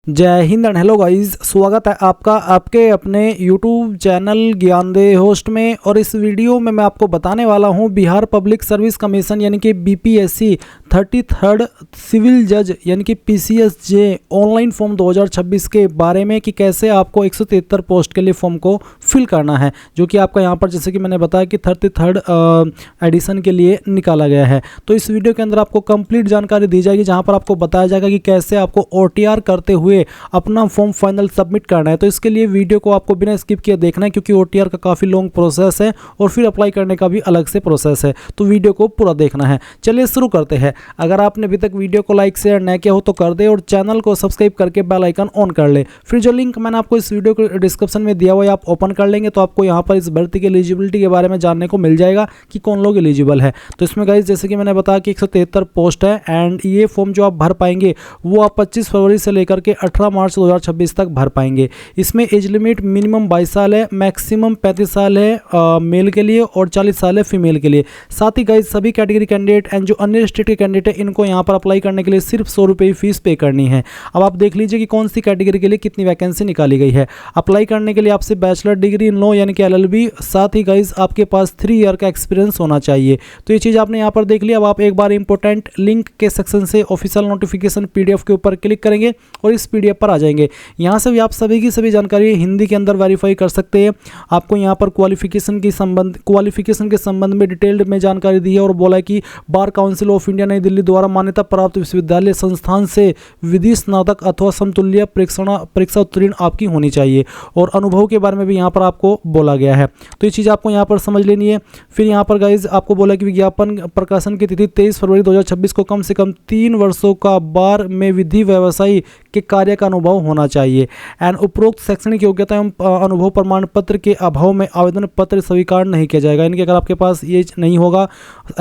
जय Hind and hello guys, स्वागत है आपका आपके अपने YouTube चैनल ज्ञानदेह होस्ट में। और इस वीडियो में मैं आपको बताने वाला हूं बिहार पब्लिक सर्विस कमीशन यानी कि BPSC 33rd सिविल जज यानी कि PCSJ ऑनलाइन फॉर्म 2026 के बारे में कि कैसे आपको 173 पोस्ट के लिए फॉर्म को फिल करना है, जो कि आपका यहां पर जैसे कि मैंने बताया कि 33rd एडिशन के लिए निकाला गया है। तो इस वीडियो के अंदर आपको कंप्लीट जानकारी दी जाएगी, जहां पर आपको बताया जाएगा कि कैसे आपको OTR करते हुए अपना फॉर्म फाइनल सबमिट करना है। तो इसके लिए वीडियो को आपको बिना स्किप किए देखना है, क्योंकि OTR का काफ़ी लॉन्ग प्रोसेस है और फिर अप्लाई करने का भी अलग से प्रोसेस है। तो वीडियो को पूरा देखना है। चलिए शुरू करते हैं। अगर आपने अभी तक वीडियो को लाइक शेयर न किया हो तो कर दे और चैनल को सब्सक्राइब करके बेल आइकन ऑन कर ले। फिर जो लिंक मैंने आपको इस वीडियो के डिस्क्रिप्शन में दिया हुआ है आप ओपन कर लेंगे तो आपको यहाँ पर इस भर्ती की एलिजिबिलिटी के बारे में जानने को मिल जाएगा कि कौन लोग एलिजिबल है। तो इसमें गाइस जैसे कि मैंने बताया कि 173 पोस्ट है एंड ये फॉर्म जो आप भर पाएंगे वो आप 25 फरवरी से लेकर के 18 मार्च 2026 तक भर पाएंगे। इसमें एज लिमिट मिनिमम 22 साल है, मैक्सिमम 35 साल है मेल के लिए और 40 साल है फीमेल के लिए। साथ ही गाइस सभी कैटेगरी कैंडिडेट एंड जो अन्य स्टेट के कैंडिडेट है इनको यहाँ पर अप्लाई करने के लिए सिर्फ 100 रुपये फीस पे करनी है। अब आप देख लीजिए कि कौन सी कैटेगरी के लिए कितनी वैकेंसी निकाली गई है। अप्लाई करने के लिए आपसे बैचलर डिग्री इन लॉ यानी कि LLB, साथ ही गाइस आपके पास 3 ईयर का एक्सपीरियंस होना चाहिए। तो ये चीज़ आपने यहाँ पर देख लिया। अब आप एक बार इंपॉर्टेंट लिंक के सेक्शन से ऑफिशियल नोटिफिकेशन PDF के ऊपर क्लिक करेंगे और इस PDF पर आ जाएंगे। यहाँ से भी आप सभी की सभी जानकारी हिंदी के अंदर वेरीफाई कर सकते हैं। आपको यहाँ पर क्वालिफिकेशन के संबंध में डिटेल्ड में जानकारी दी है और बोला है कि बार काउंसिल ऑफ इंडिया नई दिल्ली द्वारा मान्यता प्राप्त विश्वविद्यालय संस्थान से विधि स्नातक अथवा समतुल्य परीक्षा उत्तीर्ण आपकी होनी चाहिए। और अनुभव के बारे में भी यहाँ पर आपको बोला गया है। तो ये चीज़ आपको यहाँ पर समझ लेनी है। फिर यहाँ पर गाइज आपको बोला कि विज्ञापन प्रकाशन की तिथि 23 फरवरी 2026 को कम से कम 3 वर्षों का बार में विधि व्यवसायी के कार्य का अनुभव होना चाहिए। एंड उपरोक्त शैक्षणिक योग्यता एवं अनुभव प्रमाण पत्र के अभाव में आवेदन पत्र स्वीकार नहीं किया जाएगा। यानी कि अगर आपके पास ये नहीं होगा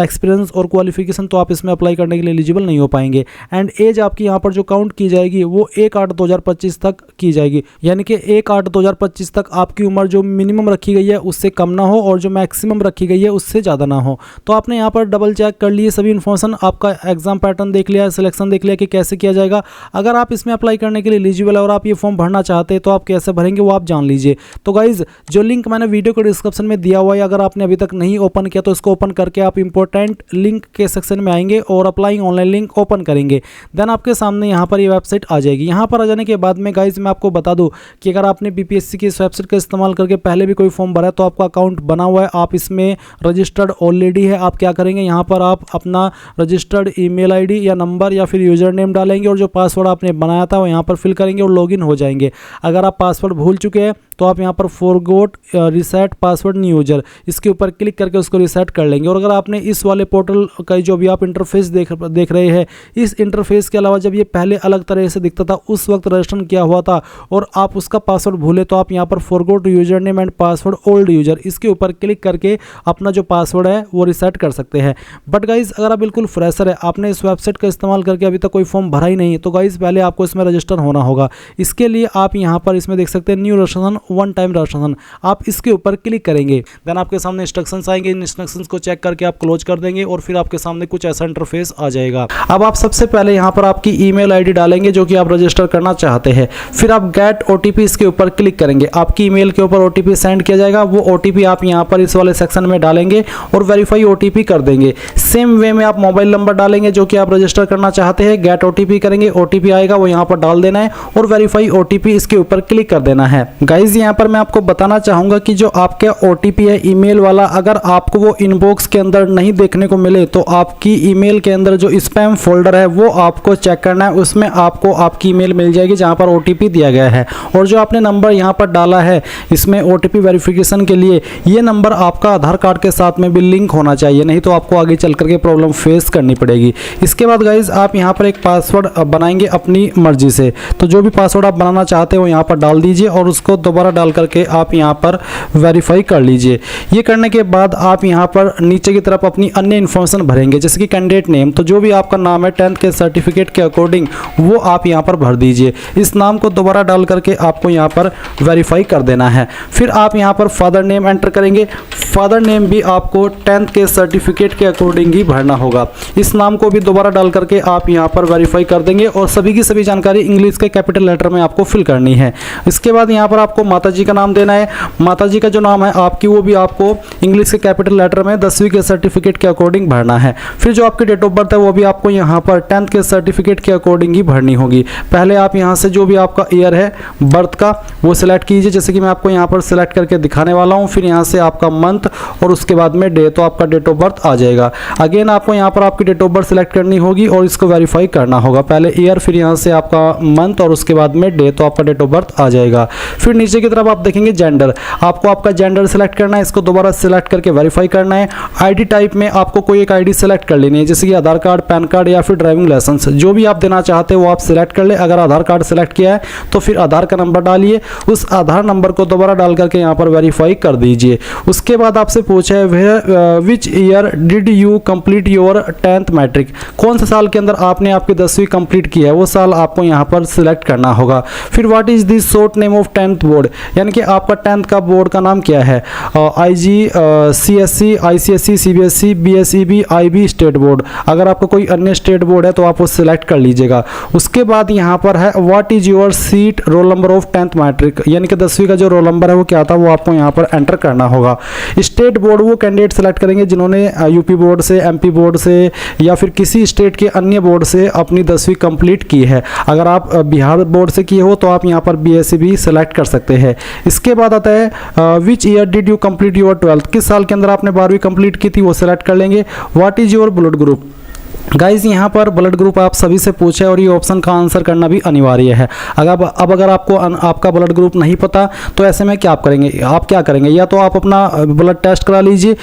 एक्सपीरियंस और क्वालिफिकेशन तो आप इसमें अप्लाई करने के लिए एलिजिबल नहीं हो पाएंगे। एंड एज आपकी यहाँ पर जो काउंट की जाएगी वो 1/8/2025 तक की जाएगी। यानी कि 1/8/2025 तक आपकी उम्र जो मिनिमम रखी गई है उससे कम ना हो और जो मैक्सिमम रखी गई है उससे ज़्यादा ना हो। तो आपने यहाँ पर डबल चेक कर लिए सभी इन्फॉर्मेशन, आपका एग्जाम पैटर्न देख लिया, सिलेक्शन देख लिया कि कैसे किया जाएगा। अगर आप इसमें अप्लाई करने के लिए एलिजिबल है और आप ये फॉर्म भरना चाहते हैं तो आप कैसे भरेंगे वो आप जान लीजिए। तो गाइज जो लिंक मैंने वीडियो के डिस्क्रिप्शन में दिया हुआ है, अगर आपने अभी तक नहीं ओपन किया तो इसको ओपन करके आप इंपॉर्टेंट लिंक के सेक्शन में आएंगे और अप्लाइंग ऑनलाइन लिंक ओपन करेंगे। देन आपके सामने यहाँ पर ये वेबसाइट आ जाएगी। यहाँ पर आ जाने के बाद में गाइज मैं आपको बता दूँ कि अगर आपने BPSC की इस वेबसाइट का इस्तेमाल करके पहले भी कोई फॉर्म भरा है तो आपका अकाउंट बना हुआ है, आप इसमें रजिस्टर्ड ऑलरेडी है। आप क्या करेंगे, यहाँ पर आप अपना रजिस्टर्ड ईमेल ID या नंबर या फिर यूजर नेम डालेंगे और जो पासवर्ड आपने बनाया था वो यहाँ पर फिल करेंगे और लॉगिन हो जाएंगे। अगर आप पासवर्ड भूल चुके हैं तो आप यहाँ पर forgot reset password new user इसके ऊपर क्लिक करके उसको रीसेट कर लेंगे। और अगर आपने इस वाले पोर्टल का जो भी आप इंटरफेस देख रहे हैं, इस इंटरफेस के अलावा जब ये पहले अलग तरह से दिखता था उस वक्त रजिस्ट्रेशन किया हुआ था और आप उसका पासवर्ड भूले तो आप यहाँ पर forgot user name and password old user इसके ऊपर क्लिक करके अपना जो पासवर्ड है वो रीसेट कर सकते हैं। बट गाइज अगर आप बिल्कुल फ्रेशर है, आपने इस वेबसाइट का इस्तेमाल करके अभी तक कोई फॉर्म भरा ही नहीं, तो गाइज पहले आपको इसमें रजिस्टर होना होगा। इसके लिए आप यहाँ पर इसमें देख सकते हैं new registration, one time registration, आप इसके ऊपर क्लिक करेंगे। देन आपके सामने इंस्ट्रक्शंस आएंगे, इन इंस्ट्रक्शंस को चेक करके आप क्लोज कर देंगे और फिर आपके सामने कुछ ऐसा इंटरफेस आ जाएगा। अब आप सबसे पहले यहाँ पर आपकी ईमेल ID डालेंगे जो कि आप रजिस्टर करना चाहते हैं। फिर आप गेट OTP इसके ऊपर क्लिक करेंगे, आपकी ईमेल के ऊपर OTP सेंड किया जाएगा। वो OTP आप यहाँ पर इस वाले सेक्शन में डालेंगे और वेरीफाई OTP कर देंगे। सेम वे में आप मोबाइल नंबर डालेंगे जो कि आप रजिस्टर करना चाहते हैं, गेट OTP करेंगे, OTP आएगा वो यहाँ पर डाल देना है और वेरीफाई OTP इसके ऊपर क्लिक कर देना है। गाइज यहाँ पर मैं आपको बताना चाहूंगा कि जो आपका OTP है ईमेल वाला, अगर आपको वो इनबॉक्स के अंदर नहीं देखने को मिले तो आपकी ईमेल के अंदर जो स्पैम फोल्डर है वो आपको चेक करना है, उसमें आपको आपकी ईमेल मिल जाएगी जहां पर OTP दिया गया है। और जो आपने नंबर यहां पर डाला है इसमें OTP वेरिफिकेशन के लिए, ये नंबर आपका आधार कार्ड के साथ में भी लिंक होना चाहिए, नहीं तो आपको आगे चल करके प्रॉब्लम फेस करनी पड़ेगी। इसके बाद गाइज आप यहाँ पर एक पासवर्ड बनाएंगे अपनी मर्जी से, तो जो भी पासवर्ड आप बनाना चाहते हो यहाँ पर डाल दीजिए और उसको दोबारा दोबारा डाल करके आप यहाँ पर वेरीफाई कर लीजिए। ये करने के बाद आप यहाँ पर नीचे की तरफ अपनी अन्य इन्फॉर्मेशन भरेंगे, जैसे कि कैंडिडेट नेम, तो जो भी आपका नाम है 10th के सर्टिफिकेट के अकॉर्डिंग वो आप यहाँ पर भर दीजिए। इस नाम को दोबारा डाल करके आपको यहाँ पर वेरीफाई कर देना है। फिर आप यहाँ पर फादर नेम एंटर करेंगे। फादर नेम भी आपको 10th के सर्टिफिकेट के अकॉर्डिंग ही भरना होगा। इस नाम को भी दोबारा डाल करके आप यहाँ पर वेरीफाई कर देंगे और सभी की सभी जानकारी इंग्लिश के कैपिटल लेटर में आपको फिल करनी है। इसके बाद यहाँ पर आपको माताजी का नाम देना है। माताजी का जो नाम है आपकी वो भी आपको इंग्लिश के कैपिटल लेटर में 10वीं के सर्टिफिकेट के अकॉर्डिंग भरना है। फिर जो आपकी डेट ऑफ बर्थ है वो भी आपको यहाँ पर 10th के सर्टिफिकेट के अकॉर्डिंग ही भरनी होगी। पहले आप यहाँ से जो भी आपका ईयर है बर्थ का वो सिलेक्ट कीजिए, जैसे कि मैं आपको यहाँ पर सिलेक्ट करके दिखाने वाला हूँ। फिर यहाँ से आपका मंथ और उसके बाद में डे, तो आपका डेट ऑफ बर्थ आ जाएगा। अगेन आपको यहाँ पर आपकी डेट ऑफ बर्थ सिलेक्ट करनी होगी और इसको वेरीफाई करना होगा। पहले ईयर, फिर यहाँ से आपका मंथ और उसके बाद में डे, तो आपका डेट ऑफ बर्थ आ जाएगा। फिर नीचे की तरफ आप देखेंगे जेंडर, आपको आपका जेंडर सिलेक्ट करना है, इसको दोबारा सिलेक्ट करके वेरीफाई करना है। आईडी टाइप में आपको कोई एक आईडी सेलेक्ट कर लेनी है, जैसे कि आधार कार्ड, पैन कार्ड या फिर ड्राइविंग लाइसेंस, जो भी आप देना चाहते हैं वो आप सिलेक्ट कर ले। अगर आधार कार्ड सेलेक्ट किया है तो फिर आधार का नंबर डालिए, उस आधार नंबर को दोबारा डाल करके यहाँ पर वेरीफाई कर दीजिए। उसके बाद आपसे पूछा है which year did you complete your 10th matric, कौन से साल के अंदर आपने आपकी 10वीं कंप्लीट की है, वो साल आपको यहाँ पर सिलेक्ट करना होगा। फिर what is the short name of 10th board, यानी कि आपका 10th का बोर्ड का नाम क्या है। IG, CSC, ICSE, CBSE, BSEB, IB state board. अगर आपका कोई अन्य स्टेट बोर्ड है तो आप वो सिलेक्ट कर लीजिएगा। उसके बाद यहाँ पर है what is your seat roll number of 10th matric, यानी कि 10वीं का जो रोल नंबर है वो क्या था वो आपको यहाँ पर एंटर करना होगा। स्टेट बोर्ड वो कैंडिडेट सेलेक्ट करेंगे जिन्होंने यूपी बोर्ड से, MP बोर्ड से या फिर किसी स्टेट के अन्य बोर्ड से अपनी 10वीं कंप्लीट की है। अगर आप बिहार बोर्ड से किए हो तो आप यहाँ पर BSc भी सिलेक्ट कर सकते हैं। इसके बाद आता है which year did you complete your 12th, किस साल के अंदर आपने 12वीं कंप्लीट की थी वो सिलेक्ट कर लेंगे। What is your blood group, guys यहाँ पर ब्लड ग्रुप आप सभी से पूछे और ये ऑप्शन का आंसर करना भी अनिवार्य है। अगर आपको आपका ब्लड ग्रुप नहीं पता तो ऐसे में क्या करेंगे, या तो आप अपना ब्लड टेस्ट करा लीजिए,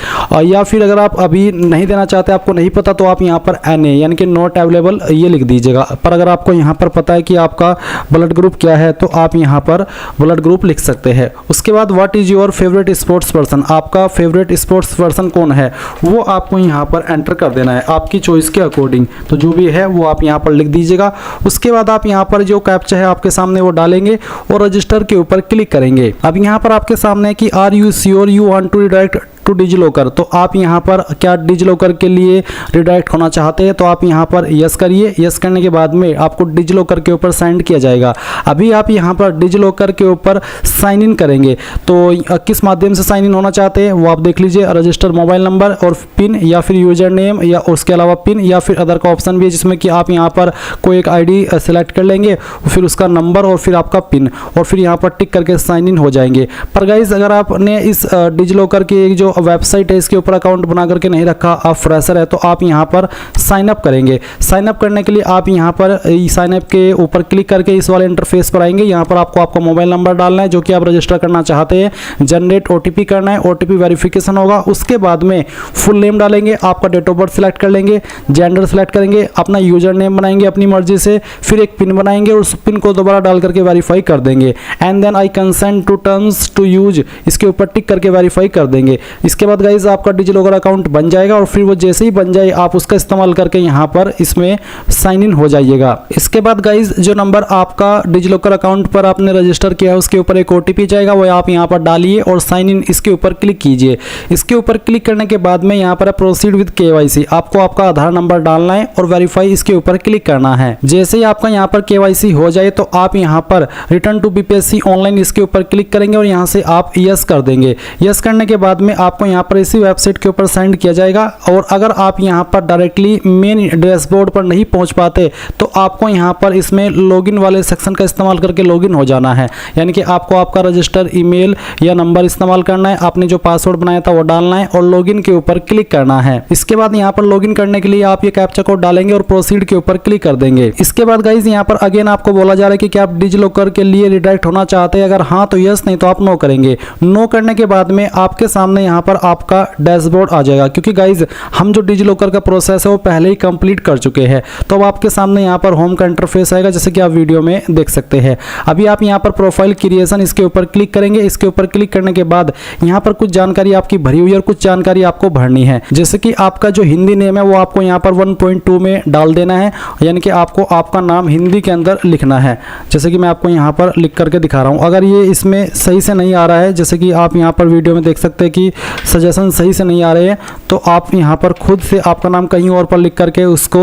या फिर अगर आप अभी नहीं देना चाहते, आपको नहीं पता, तो आप यहाँ पर NA यानी कि नॉट अवेलेबल ये लिख दीजिएगा। पर अगर आपको यहाँ पर पता है कि आपका ब्लड ग्रुप क्या है तो आप यहाँ पर ब्लड ग्रुप लिख सकते हैं। उसके बाद what is your favourite sports person, आपका फेवरेट स्पोर्ट्स पर्सन कौन है वो आपको यहाँ पर एंटर कर देना है आपकी चॉइस के अकॉर्डिंग, तो जो भी है वो आप यहाँ पर लिख दीजिएगा। उसके बाद आप यहाँ पर जो कैप्चा है आपके सामने वो डालेंगे और रजिस्टर के ऊपर क्लिक करेंगे। अब यहाँ पर आपके सामने कि are you sure you want to redirect to DigiLocker, तो आप यहाँ पर क्या डिजिलॉकर के लिए रिडायरेक्ट होना चाहते हैं, तो आप यहाँ पर यस करिए। यस करने के बाद में आपको डिजिलॉकर के ऊपर साइन किया जाएगा। अभी आप यहाँ पर डिजिलॉकर के ऊपर साइन इन करेंगे, तो किस माध्यम से साइन इन होना चाहते हैं वो आप देख लीजिए। रजिस्टर मोबाइल नंबर और पिन, या फिर यूजर नेम, या उसके अलावा पिन, या फिर अदर का ऑप्शन भी है जिसमें कि आप यहाँ पर कोई एक ID सेलेक्ट कर लेंगे, फिर उसका नंबर और फिर आपका पिन, और फिर यहाँ पर टिक करके साइन इन हो जाएंगे। पर गाइज अगर आपने इस डिजिलॉकर की जो वेबसाइट है इसके ऊपर अकाउंट बना करके नहीं रखा, आप फ्रेशर है, तो आप यहाँ पर साइन अप करेंगे। साइन अप करने के लिए आप यहाँ पर साइन अप के ऊपर क्लिक करके इस वाले इंटरफेस पर आएंगे। यहाँ पर आपको आपका मोबाइल नंबर डालना है जो कि आप रजिस्टर करना चाहते हैं, जनरेट OTP करना है, OTP वेरिफिकेशन होगा। उसके बाद में फुल नेम डालेंगे, आपका डेट ऑफ बर्थ सिलेक्ट कर लेंगे, जेंडर सेलेक्ट करेंगे, अपना यूजर नेम बनाएंगे अपनी मर्जी से, फिर एक पिन बनाएंगे और उस पिन को दोबारा डाल करके वेरीफाई कर देंगे। And then I consent to terms to use, इसके ऊपर टिक करके वेरीफाई कर देंगे। इसके बाद गाइज आपका डिजिलॉकर अकाउंट बन जाएगा और फिर वो जैसे ही बन जाए आप उसका इस्तेमाल करके यहाँ पर इसमें साइन इन हो जाइएगा। इसके बाद गाइज जो नंबर आपका डिजिलॉकर अकाउंट पर आपने रजिस्टर किया है उसके ऊपर एक OTP जाएगा, वो आप यहाँ पर डालिए और साइन इन इसके ऊपर क्लिक कीजिए। इसके ऊपर क्लिक करने के बाद में यहाँ पर प्रोसीड विद KYC, आपको आपका आधार नंबर डालना है और वेरीफाई इसके ऊपर क्लिक करना है। जैसे ही आपका यहाँ पर KYC हो जाए तो आप यहाँ पर रिटर्न टू BPSC ऑनलाइन इसके ऊपर क्लिक करेंगे और यहाँ से आप यस कर देंगे। यस करने के बाद में आपको यहाँ पर इसी वेबसाइट के ऊपर सेंड किया जाएगा। और अगर आप यहाँ पर डायरेक्टली मेन डैशबोर्ड पर नहीं पहुँच पाते तो आपको यहाँ पर इसमें लॉगिन वाले सेक्शन का इस्तेमाल करके लॉगिन हो जाना है, यानी कि आपको आपका रजिस्टर ईमेल या नंबर इस्तेमाल करना है, आपने जो पासवर्ड बनाया था वो डालना है और लॉगिन के ऊपर क्लिक करना है। इसके बाद यहाँ पर लॉगिन करने के लिए आप ये कैप्चा कोड डालेंगे और प्रोसीड के ऊपर क्लिक कर देंगे। इसके बाद गाइज यहाँ पर अगेन आपको बोला जा रहा है कि क्या आप डिजिलॉकर के लिए रिडायरेक्ट होना चाहते हैं, अगर हाँ तो यस, नहीं तो आप नो करेंगे। नो करने के बाद में आपके सामने यहाँ यहाँ पर आपका डैशबोर्ड आ जाएगा, क्योंकि गाइज हम जो डिजिलॉकर का प्रोसेस है वो पहले ही कंप्लीट कर चुके हैं। तो अब आपके सामने यहाँ पर होम का इंटरफेस आएगा, जैसे कि आप वीडियो में देख सकते हैं। अभी आप यहाँ पर प्रोफाइल क्रिएशन इसके ऊपर क्लिक करेंगे। इसके ऊपर क्लिक करने के बाद यहाँ पर कुछ जानकारी आपकी भरी हुई है और कुछ जानकारी आपको भरनी है। जैसे कि आपका जो हिंदी नेम है वो आपको यहाँ पर 1.2 में डाल देना है, यानी कि आपको आपका नाम हिंदी के अंदर लिखना है। जैसे कि मैं आपको यहाँ पर लिख करके दिखा रहा हूँ। अगर ये इसमें सही से नहीं आ रहा है, जैसे कि आप यहाँ पर वीडियो में देख सकते हैं कि सजेशन सही से नहीं आ रहे हैं, तो आप यहाँ पर खुद से आपका नाम कहीं और पर लिख करके उसको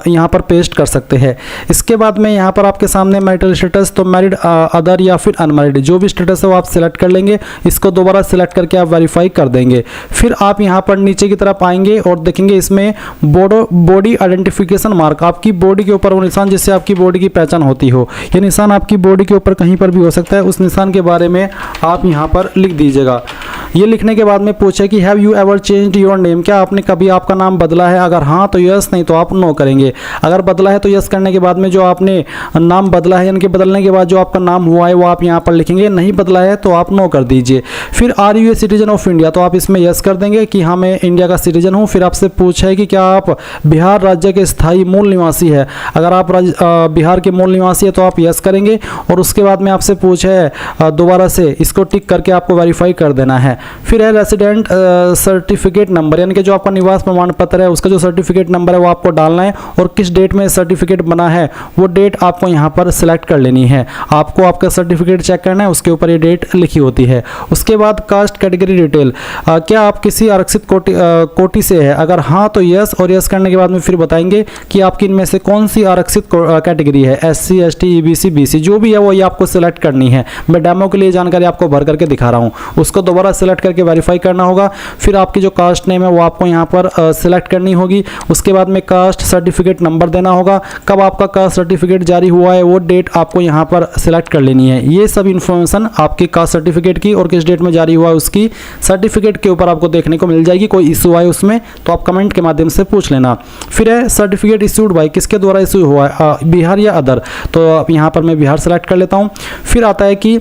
यहाँ पर पेस्ट कर सकते हैं। इसके बाद में यहाँ पर आपके सामने मैरिटल स्टेटस, तो मैरिड, अदर या फिर अनमैरिड, जो भी स्टेटस है वो आप सिलेक्ट कर लेंगे। इसको दोबारा सिलेक्ट करके आप वेरीफाई कर देंगे। फिर आप यहाँ पर नीचे की तरफ आएंगे और देखेंगे इसमें बॉडी आइडेंटिफिकेशन मार्क, आपकी बॉडी के ऊपर वो निशान जिससे आपकी बॉडी की पहचान होती हो। ये निशान आपकी बॉडी के ऊपर कहीं पर भी हो सकता है, उस निशान के बारे में आप यहाँ पर लिख दीजिएगा। ये लिखने के बाद में पूछे कि have you ever changed your name, क्या आपने कभी आपका नाम बदला है? अगर हाँ तो यस, नहीं तो आप नो करेंगे। अगर बदला है तो यस करने के बाद में जो आपने नाम बदला है, यानी कि बदलने के बाद जो आपका नाम हुआ है वो आप यहाँ पर लिखेंगे। नहीं बदला है तो आप नो कर दीजिए। फिर are you a citizen of India, तो आप इसमें यस कर देंगे कि हाँ मैं इंडिया का सिटीजन हूँ। फिर आपसे पूछा है कि क्या आप बिहार राज्य के स्थायी मूल निवासी है। अगर आप बिहार के मूल निवासी है तो आप यस करेंगे। और उसके बाद में आपसे पूछा है दोबारा से, इसको टिक करके आपको वेरीफाई कर देना है। फिर है रेसिडेंट सर्टिफिकेट नंबर, यानी कि जो आपका निवास प्रमाण पत्र है उसका जो सर्टिफिकेट नंबर है वो आपको डालना है, और किस डेट में सर्टिफिकेट बना है वो डेट आपको यहाँ पर सिलेक्ट कर लेनी है। आपको आपका सर्टिफिकेट चेक करना है, उसके ऊपर ये डेट लिखी होती है। उसके बाद कास्ट कैटेगरी डिटेल, क्या आप किसी आरक्षित कोटि से है? अगर हाँ तो यस, और यस करने के बाद में फिर बताएंगे कि आपकी इनमें से कौन सी आरक्षित कैटेगरी है, SC ST EBC BC जो भी है वो ये आपको सिलेक्ट करनी है। मैं डेमो के लिए जानकारी आपको भर करके दिखा रहा हूँ, उसको दोबारा सिलेक्ट करके वेरीफाई करना होगा। फिर आपकी जो कास्ट नेम है वो आपको यहाँ पर सिलेक्ट करनी होगी। उसके बाद में कास्ट सर्टिफिकेट नंबर देना होगा, कब आपका कास्ट सर्टिफिकेट जारी हुआ है वो डेट आपको यहाँ पर सिलेक्ट कर लेनी है। ये सब इन्फॉर्मेशन आपकी कास्ट सर्टिफिकेट की और किस डेट में जारी हुआ है उसकी सर्टिफिकेट के ऊपर आपको देखने को मिल जाएगी। कोई इशू आए उसमें तो आप कमेंट के माध्यम से पूछ लेना। फिर है सर्टिफिकेट इशूड बाय, किसके द्वारा इशू हुआ है, बिहार या अदर, तो यहाँ पर मैं बिहार सेलेक्ट कर लेता हूँ। फिर आता है कि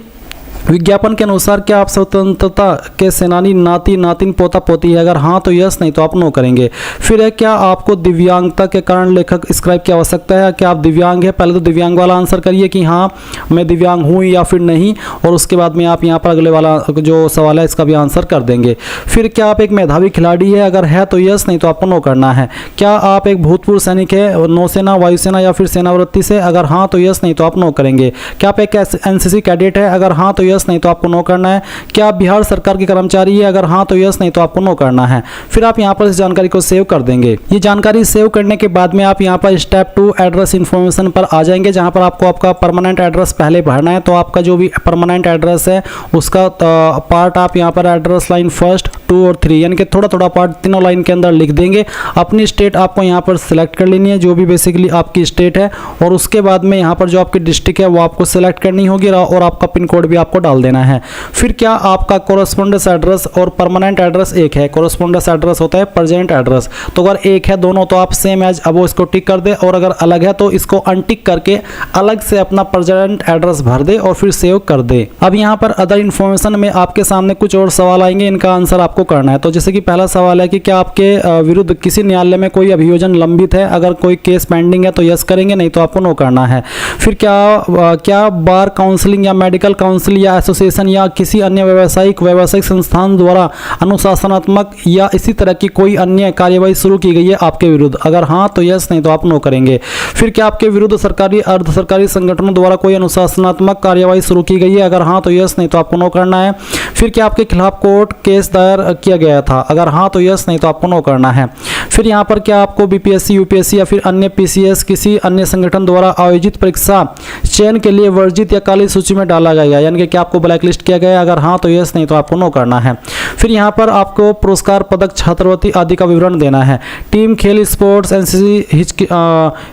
विज्ञापन के अनुसार क्या आप स्वतंत्रता के सेनानी नाती नातिन पोता पोती है? अगर हाँ तो यस, नहीं तो आप नो करेंगे। फिर है क्या आपको दिव्यांगता के कारण लेखक स्क्राइब की आवश्यकता है? क्या आप दिव्यांग है? पहले तो दिव्यांग वाला आंसर करिए कि हाँ मैं दिव्यांग हूँ या फिर नहीं, और उसके बाद में आप यहाँ पर अगले वाला जो सवाल है इसका भी आंसर कर देंगे। फिर क्या आप एक मेधावी खिलाड़ी है? अगर है तो यस, नहीं तो आपको नो करना है। क्या आप एक भूतपूर्व सैनिक है, नौसेना, वायुसेना या फिर सेनावृत्ति से? अगर हाँ तो यस, नहीं तो आप नो करेंगे। क्या आप एक NCC कैडेट है? अगर हाँ तो यस, नहीं तो आपको नो करना है। क्या आप बिहार सरकार के कर्मचारी है? अगर हाँ तो यस, नहीं तो आपको नो करना है। फिर आप यहाँ पर इस जानकारी को सेव कर देंगे। ये जानकारी सेव करने के बाद में आप यहाँ पर स्टेप 2 एड्रेस इन्फॉर्मेशन पर आ जाएंगे, जहाँ पर आपको आपका परमानेंट एड्रेस पहले भरना है। तो आपका जो भी परमानेंट एड्रेस है उसका पार्ट आप यहाँ पर एड्रेस लाइन 1, 2 और 3 यानी कि थोड़ा थोड़ा पार्ट तीनों लाइन के अंदर लिख देंगे। अपनी स्टेट आपको यहाँ पर सिलेक्ट कर लेनी है, जो भी बेसिकली आपकी स्टेट है, और उसके बाद में यहाँ पर जो आपकी डिस्ट्रिक्ट है वो आपको सिलेक्ट करनी होगी, और आपका पिन कोड भी आपको डाल देना है। फिर क्या आपका कोरेस्पोंडेंस एड्रेस और परमानेंट एड्रेस एक है? कोरेस्पोंडेंस एड्रेस होता है प्रेजेंट एड्रेस, तो अगर एक है दोनों तो आप सेम एज अब इसको टिक कर दे, और अगर अलग है तो इसको अनटिक करके अलग से अपना प्रेजेंट एड्रेस भर दे और फिर सेव कर दे। अब यहाँ पर अदर इन्फॉर्मेशन में आपके सामने कुछ और सवाल आएंगे, इनका आंसर आपको करना है। तो जैसे कि पहला सवाल है कि क्या आपके विरुद्ध किसी न्यायालय में कोई अभियोजन लंबित है? अगर कोई केस पेंडिंग है तो यस करेंगे, नहीं तो आपको नो करना है। फिर क्या बार काउंसलिंग या मेडिकल काउंसिल या एसोसिएशन या किसी अन्य व्यावसायिक संस्थान द्वारा अनुशासनात्मक या इसी तरह की कोई अन्य कार्यवाही शुरू की गई है आपके विरुद्ध? अगर हाँ तो यस, नहीं तो आप नो करेंगे। फिर क्या आपके विरुद्ध सरकारी अर्ध सरकारी संगठनों द्वारा कोई अनुशासनात्मक कार्यवाही शुरू की गई है? अगर हाँ तो यस, नहीं तो आपको नो करना है। फिर क्या आपके खिलाफ कोर्ट केस दायर किया गया था? अगर हाँ तो यस, नहीं तो आपको नो करना है। फिर यहाँ पर क्या आपको BPSC UPSC या फिर अन्य PCS किसी अन्य संगठन द्वारा आयोजित परीक्षा चयन के लिए वर्जित या काली सूची में डाला गया, यानी कि क्या आपको ब्लैक लिस्ट किया गया? अगर हाँ तो यस, नहीं तो आपको नो करना है। फिर यहाँ पर आपको पुरस्कार, पदक, छात्रवृत्ति आदि का विवरण देना है। टीम खेल, स्पोर्ट्स, NCC,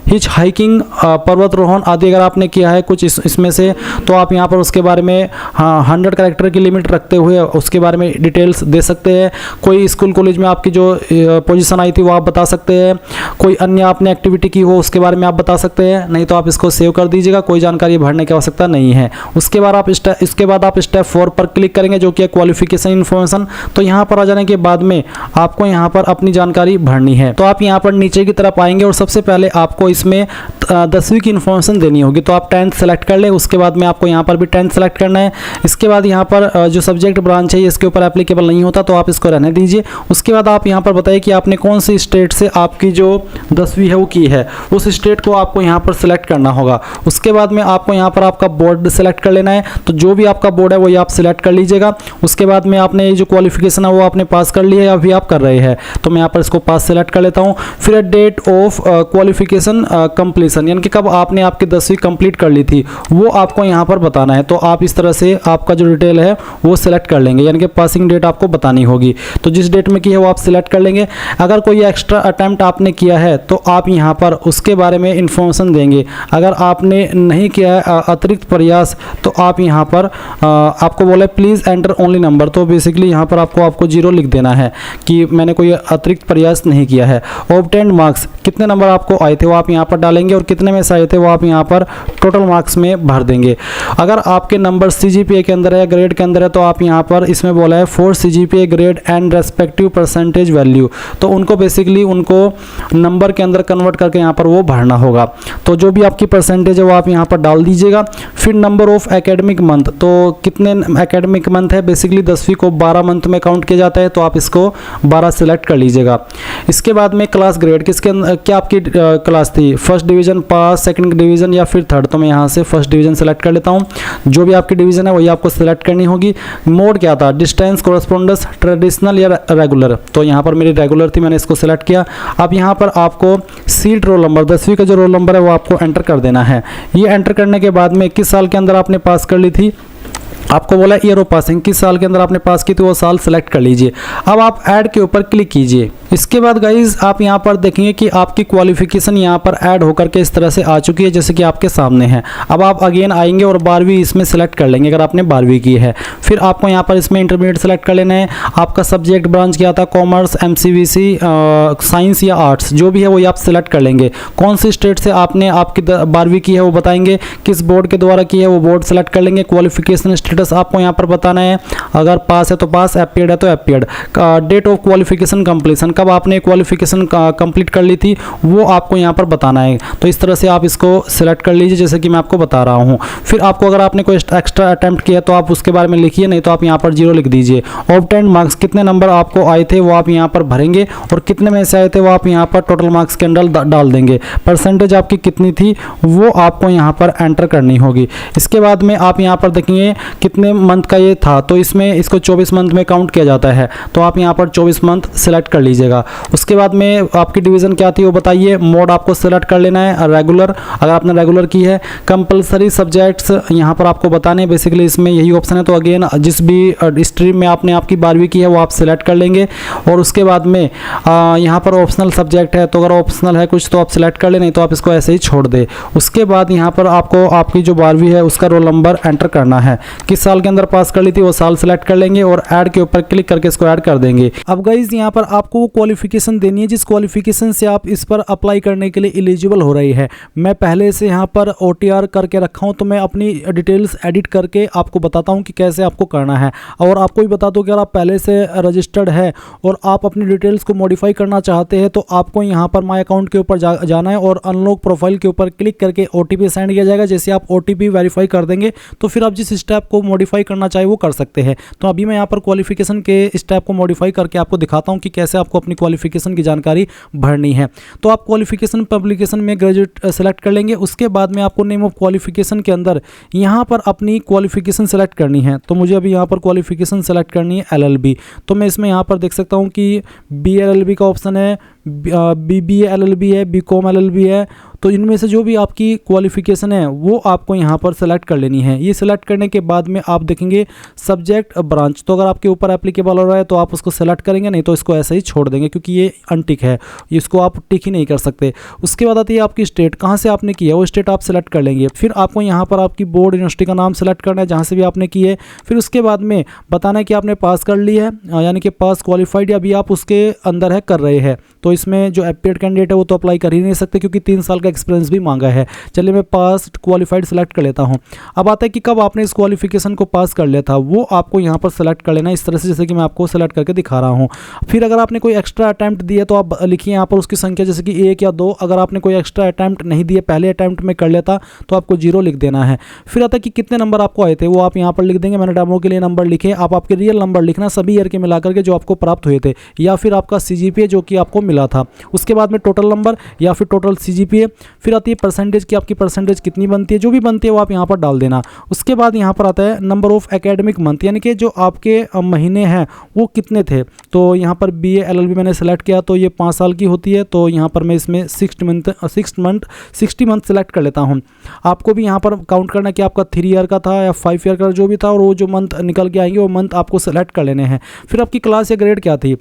हिच हाइकिंग, पर्वतारोहण आदि अगर आपने किया है कुछ इसमें से, तो आप यहाँ पर उसके बारे में 100 कैरेक्टर की लिमिट रखते हुए उसके बारे में डिटेल्स दे सकते हैं। कोई स्कूल कॉलेज में आपकी जो पोजीशन आई थी वो वो आप बता सकते हैं, कोई अन्य आपने एक्टिविटी की हो उसके बारे में आप बता सकते हैं, नहीं तो आप इसको सेव कर दीजिएगा, कोई जानकारी भरने की आवश्यकता नहीं है। उसके बाद आप स्टेप 4 पर क्लिक करेंगे जो कि है क्वालिफिकेशन इन्फॉर्मेशन। तो यहाँ पर आ जाने के बाद में आपको यहाँ पर अपनी जानकारी भरनी है। तो आप यहाँ पर नीचे की तरफ आएंगे और सबसे पहले आपको इसमें 10वीं की इन्फॉर्मेशन देनी होगी। तो आप 10th सेलेक्ट कर लें, उसके बाद में आपको यहाँ पर भी 10th सेलेक्ट करना है। इसके बाद यहाँ पर जो सब्जेक्ट ब्रांच है इसके ऊपर एप्लीकेबल नहीं होता तो आप इसको रहने दीजिए। उसके बाद आप यहाँ पर बताइए कि आपने कौन सी स्टेट से आपकी जो 10वीं है वो की है, उस स्टेट को आपको यहाँ पर सेलेक्ट करना होगा। उसके बाद में आपको यहाँ पर आपका बोर्ड सेलेक्ट कर लेना है। तो जो भी आपका बोर्ड है वही आप सिलेक्ट कर लीजिएगा। उसके बाद में आपने ये जो क्वालिफिकेशन है वो आपने पास कर लिया है या अभी आप कर रहे हैं, तो मैं यहाँ पर इसको पास सेलेक्ट कर लेता हूँ। फिर डेट ऑफ क्वालिफिकेशन कंप्लीशन, यानी कि कब आपने आपकी 10वीं कंप्लीट कर ली थी वो आपको यहाँ पर बताना है। तो आप इस तरह से आपका जो डिटेल है वो सिलेक्ट कर लेंगे, यानी कि पासिंग डेट आपको बतानी होगी। तो जिस डेट में की है वो आप सिलेक्ट कर लेंगे। अगर कोई एक्स्ट्रा अटैम्प्ट आपने किया है तो आप यहाँ पर उसके बारे में इंफॉर्मेशन देंगे। अगर आपने नहीं किया है अतिरिक्त प्रयास तो आप यहाँ पर आपको बोले प्लीज़ एंटर ओनली नंबर, तो बेसिकली यहाँ पर आपको 0 लिख देना है कि मैंने कोई अतिरिक्त प्रयास नहीं किया है। ऑब्टेन्ड मार्क्स, कितने नंबर आपको आए थे वो आप यहाँ पर डालेंगे और कितने में से आए थे वो आप यहाँ पर टोटल मार्क्स में भर देंगे। अगर आपके नंबर CGPA के अंदर है, ग्रेड के अंदर है, तो आप यहाँ पर इसमें बोला है for CGPA grade and respective percentage value, तो उनको बेसिकली उनको नंबर के अंदर कन्वर्ट करके यहाँ पर वो भरना होगा। तो जो भी आपकी परसेंटेज है वो आप यहाँ पर डाल दीजिएगा। फिर नंबर ऑफ एकेडमिक मंथ, तो कितने एकेडमिक मंथ है, बेसिकली 10वीं को 12 मंथ में काउंट किया जाता है, तो आप इसको 12 सिलेक्ट कर लीजिएगा। इसके बाद में क्लास ग्रेड, किसके क्या आपकी क्लास थी, first division pass, second division या फिर थर्ड, तो मैं यहाँ से फर्स्ट डिवीजन सेलेक्ट कर लेता हूँ। जो भी आपकी डिवीजन है वही आपको सिलेक्ट करनी होगी। मोड क्या था, डिस्टेंस, कोरस्पोंडेंस, ट्रेडिशनल या रेगुलर, तो यहाँ पर मेरी रेगुलर थी, मैंने इसको सिलेक्ट किया। अब यहाँ पर आपको सीट रोल नंबर, 10वीं का जो रोल नंबर है वो आपको एंटर कर देना है। ये एंटर करने के बाद में किस साल के अंदर आपने पास कर ली थी, आपको बोला ईयर ऑफ पासिंग, किस साल के अंदर आपने पास की थी वो साल सेलेक्ट कर लीजिए। अब आप ऐड के ऊपर क्लिक कीजिए। इसके बाद गाइज आप यहाँ पर देखेंगे कि आपकी क्वालिफिकेशन यहाँ पर ऐड होकर के इस तरह से आ चुकी है जैसे कि आपके सामने है। अब आप अगेन आएंगे और 12वीं इसमें सेलेक्ट कर लेंगे अगर आपने 12वीं की है। फिर आपको यहाँ पर इसमें इंटरमीडिएट सेलेक्ट कर लेना है। आपका सब्जेक्ट ब्रांच क्या था, कॉमर्स, MCVC, साइंस या आर्ट्स, जो भी है वही आप सिलेक्ट कर लेंगे। कौन सी स्टेट से आपने आपकी 12वीं की है वो बताएंगे, किस बोर्ड के द्वारा की है वो बोर्ड सेलेक्ट कर लेंगे। क्वालिफिकेशन स्टेटस आपको यहाँ पर बताना है, अगर पास है तो पास, एपीएड है तो एपीएड। डेट ऑफ क्वालिफिकेशन कंप्लीशन, कब आपने क्वालिफिकेशन कंप्लीट कर ली थी वो आपको यहाँ पर बताना है। तो इस तरह से आप इसको सिलेक्ट कर लीजिए जैसे कि मैं आपको बता रहा हूँ। फिर आपको अगर आपने कोई एक्स्ट्रा अटेम्प्ट किया तो आप उसके बारे में लिखिए, नहीं तो आप यहाँ पर 0 लिख दीजिए। ऑब्टेन्ड मार्क्स, कितने नंबर आपको आए थे वो आप यहाँ पर भरेंगे और कितने में से आए थे वो आप यहाँ पर टोटल मार्क्स के अंदर डाल देंगे। परसेंटेज आपकी कितनी थी वो आपको यहाँ पर एंटर करनी होगी। इसके बाद में आप यहाँ पर देखेंगे कितने मंथ का ये था, तो इसमें इसको 24 मंथ में काउंट किया जाता है, तो आप यहाँ पर 24 मंथ सिलेक्ट कर लीजिएगा। उसके बाद में आपकी डिवीज़न क्या थी वो बताइए। मोड आपको सेलेक्ट कर लेना है रेगुलर, अगर आपने रेगुलर की है। कंपलसरी सब्जेक्ट्स यहाँ पर आपको बताने, बेसिकली इसमें यही ऑप्शन है। तो अगेन जिस भी स्ट्रीम में आपने आपकी 12वीं की है वो आप सिलेक्ट कर लेंगे। और उसके बाद में यहाँ पर ऑप्शनल सब्जेक्ट है, तो अगर ऑप्शनल है कुछ तो आप सिलेक्ट कर ले, नहीं तो आप इसको ऐसे ही छोड़ दे। उसके बाद यहाँ पर आपको आपकी जो 12वीं है उसका रोल नंबर एंटर करना है, किस साल के अंदर पास कर ली थी वो साल सेलेक्ट कर लेंगे और ऐड के ऊपर क्लिक करके इसको ऐड कर देंगे। अब गाइज यहाँ पर आपको क्वालिफिकेशन देनी है जिस क्वालिफिकेशन से आप इस पर अप्लाई करने के लिए एलिजिबल हो रही है। मैं पहले से यहाँ पर OTR करके रखा हूँ, तो मैं अपनी डिटेल्स एडिट करके आपको बताता हूँ कि कैसे आपको करना है। और आपको भी बता दूँ कि अगर आप पहले से रजिस्टर्ड है और आप अपनी डिटेल्स को मॉडिफाई करना चाहते हैं तो आपको यहाँ पर माई अकाउंट के ऊपर जाना है और अनलॉक प्रोफाइल के ऊपर क्लिक करके OTP सेंड किया जाएगा। जैसे आप OTP वेरीफाई कर देंगे तो फिर आप जिस स्टेप को मॉडिफाई करना चाहे वो कर सकते हैं। तो अभी मैं यहाँ पर क्वालिफिकेशन के स्टेप को मॉडिफाई करके आपको दिखाता हूँ कि कैसे आपको अपनी क्वालिफिकेशन की जानकारी भरनी है। तो आप क्वालिफिकेशन पब्लिकेशन में ग्रेजुएट सेलेक्ट कर लेंगे। उसके बाद में आपको नेम ऑफ क्वालिफिकेशन के अंदर यहाँ पर अपनी क्वालिफिकेशन सेलेक्ट करनी है। तो मुझे अभी यहाँ पर क्वालिफिकेशन सेलेक्ट करनी है LLB। तो मैं इसमें यहाँ पर देख सकता हूँ कि BLLB का ऑप्शन है, BBA LLB है, BCom LLB है। तो इनमें से जो भी आपकी क्वालिफिकेशन है वो आपको यहाँ पर सेलेक्ट कर लेनी है। ये सेलेक्ट करने के बाद में आप देखेंगे सब्जेक्ट ब्रांच, तो अगर आपके ऊपर एप्लीकेबल हो रहा है तो आप उसको सेलेक्ट करेंगे, नहीं तो इसको ऐसे ही छोड़ देंगे क्योंकि ये अनटिक है, इसको आप टिक ही नहीं कर सकते। उसके बाद आती है आपकी स्टेट, कहाँ से आपने की है वो स्टेट आप सेलेक्ट कर लेंगे। फिर आपको यहाँ पर आपकी बोर्ड यूनिवर्सिटी का नाम सेलेक्ट करना है जहाँ से भी आपने की है। फिर उसके बाद में बताना है कि आपने पास कर ली है, यानी कि पास क्वालिफाइड या अभी आप उसके अंदर है कर रहे हैं। तो इसमें जो एपीएड कैंडिडेट है वो तो अप्लाई कर ही नहीं सकते क्योंकि 3 साल का एक्सपीरियंस भी मांगा है। चलिए मैं पास्ट क्वालिफाइड सेलेक्ट कर लेता हूँ। अब आता है कि कब आपने इस क्वालिफिकेशन को पास कर लिया था, वो आपको यहाँ पर सेलेक्ट कर लेना इस तरह से, जैसे कि मैं आपको सेलेक्ट करके दिखा रहा हूँ। फिर अगर आपने कोई एक्स्ट्रा अटैम्प्ट दिया तो आप लिखिए यहाँ पर उसकी संख्या, जैसे कि 1 या 2। अगर आपने कोई एक्स्ट्रा अटैम्प्ट नहीं दिए, पहले अटैम्प्ट में कर लेता तो आपको 0 लिख देना है। फिर आता है कि कितने नंबर आपको आए थे, वो आप यहाँ पर लिख देंगे। मैंने डेमो के लिए नंबर लिखे, आप आपके रियल नंबर लिखना सभी ईयर के मिलाकर के जो आपको प्राप्त हुए थे, या फिर आपका सीजीपीए जो कि आपको मिला था। उसके बाद में टोटल नंबर या फिर टोटल सीजीपीए। फिर आती है परसेंटेज की आपकी परसेंटेज कितनी बनती है, जो भी बनती है वो आप यहाँ पर डाल देना। उसके बाद यहाँ पर आता है नंबर ऑफ एकेडमिक मंथ, यानी कि जो आपके महीने हैं वो कितने थे। तो यहाँ पर BA LLB मैंने सेलेक्ट किया तो ये 5 साल की होती है, तो यहाँ पर मैं इसमें 60 मंथ सेलेक्ट कर लेता हूँ। आपको भी यहाँ पर काउंट करना कि आपका 3 ईयर का था या 5 ईयर का जो भी था, और वो जो मंथ निकल के आएंगे वो मंथ आपको सेलेक्ट कर लेने हैं। फिर आपकी क्लास या ग्रेड क्या थी,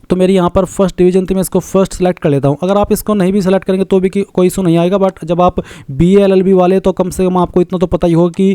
तो मेरी यहाँ पर फर्स्ट डिवीजन थी, मैं इसको फर्स्ट सेलेक्ट कर लेता हूँ। अगर आप इसको नहीं भी सेलेक्ट करेंगे तो भी कोई इशू नहीं आएगा, बट जब आप BA LLB वाले तो कम से कम आपको इतना तो पता ही होगा कि